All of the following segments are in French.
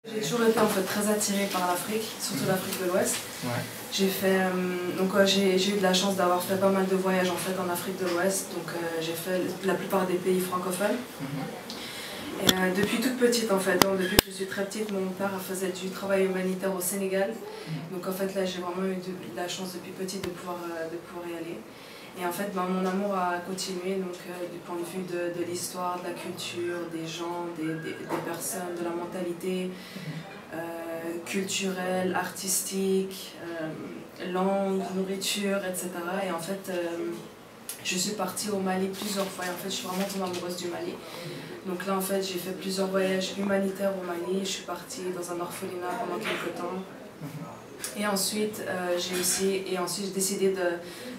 J'ai toujours été en fait très attirée par l'Afrique, surtout l'Afrique de l'Ouest. Ouais. J'ai fait j'ai eu de la chance d'avoir fait pas mal de voyages en fait en Afrique de l'Ouest, donc j'ai fait la plupart des pays francophones. Et depuis toute petite en fait, donc, depuis que je suis très petite, mon père faisait du travail humanitaire au Sénégal. Donc en fait là j'ai vraiment eu de la chance depuis petite de pouvoir y aller. Et en fait mon amour a continué donc, du point de vue de l'histoire, de la culture, des gens, des personnes, de la mentalité culturelle, artistique, langue, nourriture, etc. Et en fait je suis partie au Mali plusieurs fois et en fait je suis vraiment tombée amoureuse du Mali. Donc là en fait j'ai fait plusieurs voyages humanitaires au Mali, je suis partie dans un orphelinat pendant quelques temps. Et ensuite j'ai décidé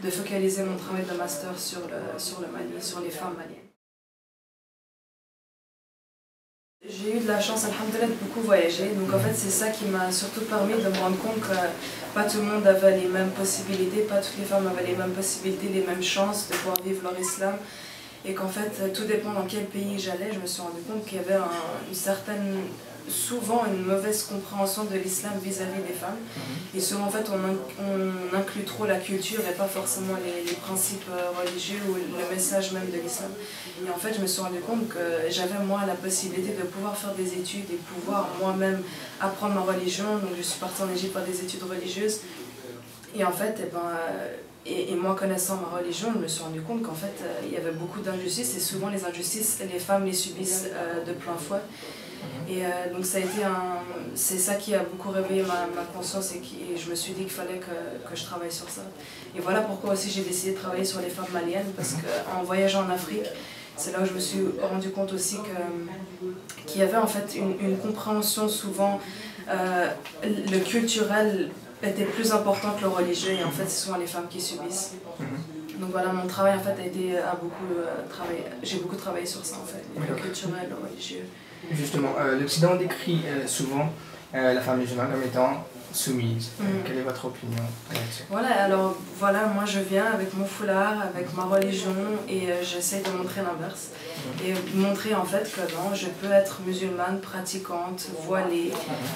de focaliser mon travail de master sur le Mali, sur les femmes maliennes. J'ai eu de la chance, alhamdoulilah, de beaucoup voyager. Donc en fait c'est ça qui m'a surtout permis de me rendre compte que pas tout le monde avait les mêmes possibilités, pas toutes les femmes avaient les mêmes possibilités, les mêmes chances de pouvoir vivre leur islam. Et qu'en fait, tout dépend dans quel pays j'allais, je me suis rendu compte qu'il y avait souvent une mauvaise compréhension de l'islam vis-à-vis des femmes. Et souvent, en fait, on inclut trop la culture et pas forcément les principes religieux ou le message même de l'islam. Et en fait, je me suis rendu compte que j'avais moi la possibilité de pouvoir faire des études et pouvoir moi-même apprendre ma religion. Donc je suis partie en Égypte faire des études religieuses. Et en fait, et moi connaissant ma religion, je me suis rendu compte qu'en fait il y avait beaucoup d'injustices et souvent les injustices, les femmes les subissent de plein fouet. Et donc c'est ça qui a beaucoup réveillé ma conscience et je me suis dit qu'il fallait que je travaille sur ça. Et voilà pourquoi aussi j'ai décidé de travailler sur les femmes maliennes, parce qu'en voyageant en Afrique, c'est là où je me suis rendu compte aussi qu'il y avait en fait une compréhension souvent, le culturel était plus important que le religieux et en fait ce sont les femmes qui subissent. Donc voilà, mon travail en fait j'ai beaucoup travaillé sur ça en fait, le culturel, le religieux. Justement, l'Occident décrit souvent la femme musulmane comme étant soumise. Quelle est votre opinion là-dessus? Voilà, alors voilà, moi je viens avec mon foulard, avec ma religion et j'essaie de montrer l'inverse. Et montrer en fait que non, je peux être musulmane, pratiquante, voilée,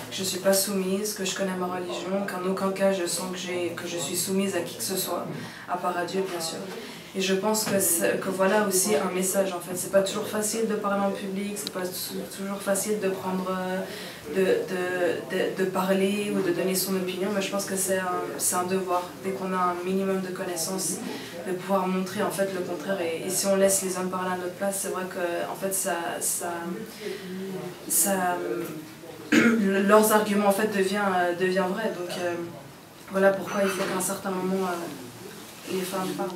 que je ne suis pas soumise, que je connais ma religion, qu'en aucun cas je sens que je suis soumise à qui que ce soit, à part à Dieu bien sûr. Et je pense que voilà aussi un message en fait. C'est pas toujours facile de parler en public, c'est pas toujours facile de prendre, de parler ou de donner son opinion, mais je pense que c'est un devoir, dès qu'on a un minimum de connaissances, de pouvoir montrer en fait le contraire. Et si on laisse les hommes parler à notre place, c'est vrai que en fait leurs arguments en fait devient vrai. Donc voilà pourquoi il faut qu'à un certain moment les femmes parlent.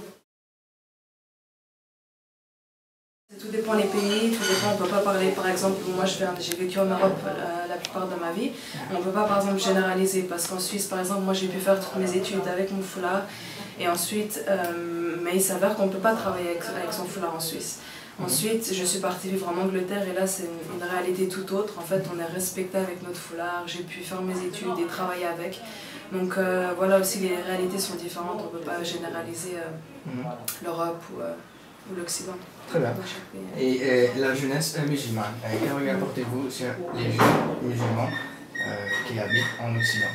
Tout dépend des pays, tout dépend, on ne peut pas parler, par exemple, moi j'ai vécu en Europe la plupart de ma vie, on ne peut pas par exemple généraliser parce qu'en Suisse par exemple, moi j'ai pu faire toutes mes études avec mon foulard et ensuite, mais il s'avère qu'on ne peut pas travailler avec son foulard en Suisse. Ensuite, je suis partie vivre en Angleterre et là c'est une réalité tout autre, en fait on est respecté avec notre foulard, j'ai pu faire mes études et travailler avec. Donc voilà aussi les réalités sont différentes, on ne peut pas généraliser l'Europe ou l'Occident. Très bien. Et la jeunesse musulmane, quel regard portez-vous sur les jeunes musulmans qui habitent en Occident?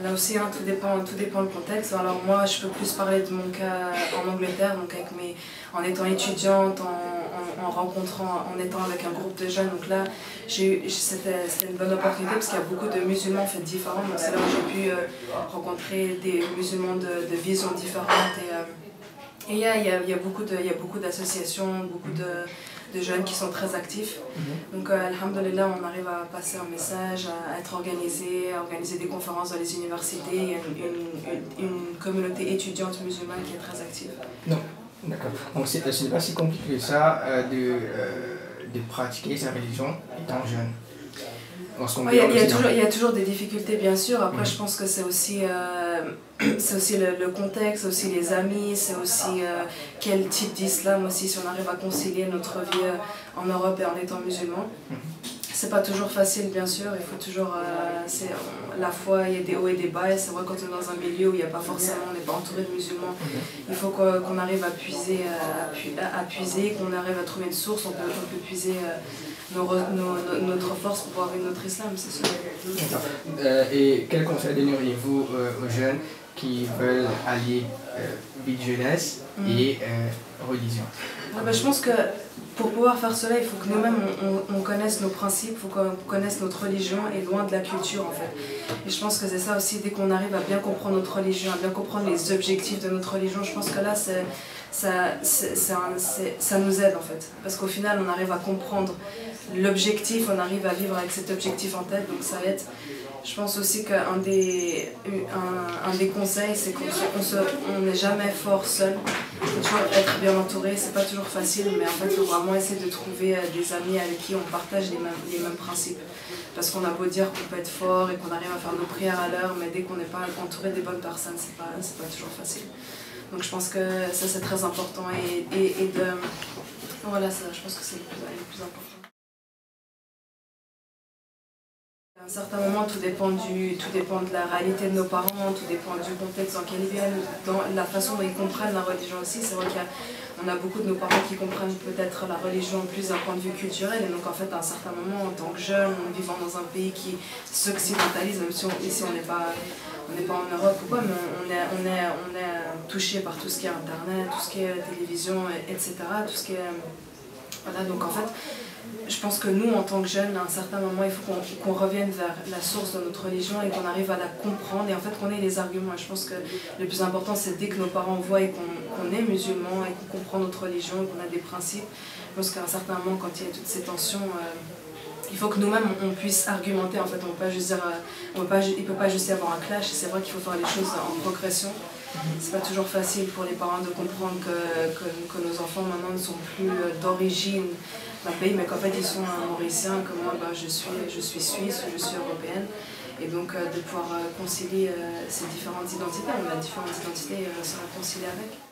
Là aussi, hein, tout dépend du contexte. Alors moi, je peux plus parler de mon cas en Angleterre, donc en étant étudiante, en étant avec un groupe de jeunes. Donc là, c'était une bonne opportunité parce qu'il y a beaucoup de musulmans en fait, différents. Donc c'est là où j'ai pu rencontrer des musulmans de visions différentes. Et il y a beaucoup d'associations, beaucoup de jeunes qui sont très actifs. Donc, alhamdoulilah, on arrive à passer un message, à être organisé, à organiser des conférences dans les universités. Il y a une communauté étudiante musulmane qui est très active. Non, d'accord. Donc, ce n'est pas si compliqué que ça de pratiquer sa religion étant jeune. Il y a toujours des difficultés, bien sûr. Après, je pense que c'est aussi le contexte, aussi les amis, c'est aussi quel type d'islam aussi, si on arrive à concilier notre vie en Europe et en étant musulman. c'est pas toujours facile, bien sûr. Il faut toujours. La foi, il y a des hauts et des bas. Et c'est vrai, quand on est dans un milieu où il n'y a pas forcément, on n'est pas entouré de musulmans, il faut qu'on arrive à puiser, qu'on arrive à trouver une source. On peut puiser notre force pour pouvoir vivre notre islam, c'est sûr. Et quel conseil donneriez-vous aux jeunes qui veulent allier vie de jeunesse et religion? Je pense que pour pouvoir faire cela, il faut que nous-mêmes on connaisse nos principes, il faut qu'on connaisse notre religion et loin de la culture en fait. Et je pense que c'est ça aussi, dès qu'on arrive à bien comprendre notre religion, à bien comprendre les objectifs de notre religion, je pense que là ça nous aide en fait. Parce qu'au final on arrive à comprendre l'objectif, on arrive à vivre avec cet objectif en tête, donc ça aide. Je pense aussi qu'un des conseils, c'est qu'on n'est jamais fort seul. Il faut toujours être bien entouré, c'est pas toujours facile, mais en fait, il faut vraiment essayer de trouver des amis avec qui on partage les mêmes principes. Parce qu'on a beau dire qu'on peut être fort et qu'on arrive à faire nos prières à l'heure, mais dès qu'on n'est pas entouré des bonnes personnes, c'est pas toujours facile. Donc je pense que ça, c'est très important. Voilà, ça, je pense que c'est le plus important. À un certain moment, tout dépend de la réalité de nos parents, tout dépend du contexte dans lequel ils viennent, dans la façon dont ils comprennent la religion aussi. C'est vrai qu'on a beaucoup de nos parents qui comprennent peut-être la religion plus d'un point de vue culturel. Et donc, en fait, à un certain moment, en tant que jeune, vivant dans un pays qui s'occidentalise, même si ici on n'est pas en Europe ou quoi, mais on est touché par tout ce qui est Internet, tout ce qui est télévision, etc. Tout ce qui est, voilà, donc en fait, je pense que nous, en tant que jeunes, à un certain moment, il faut qu'on revienne vers la source de notre religion et qu'on arrive à la comprendre et en fait qu'on ait les arguments. Et je pense que le plus important, c'est dès que nos parents voient qu'on est musulman et qu'on comprend notre religion et qu'on a des principes, je pense qu'à un certain moment, quand il y a toutes ces tensions, il faut que nous-mêmes, on puisse argumenter. En fait, on peut pas juste dire, il ne peut pas juste y avoir un clash. C'est vrai qu'il faut faire les choses en progression. C'est pas toujours facile pour les parents de comprendre que nos enfants maintenant ne sont plus d'origine d'un pays, mais qu'en fait ils sont mauriciens, que moi je suis suisse ou je suis européenne. Et donc de pouvoir concilier ces différentes identités, on a différentes identités et se réconcilier avec.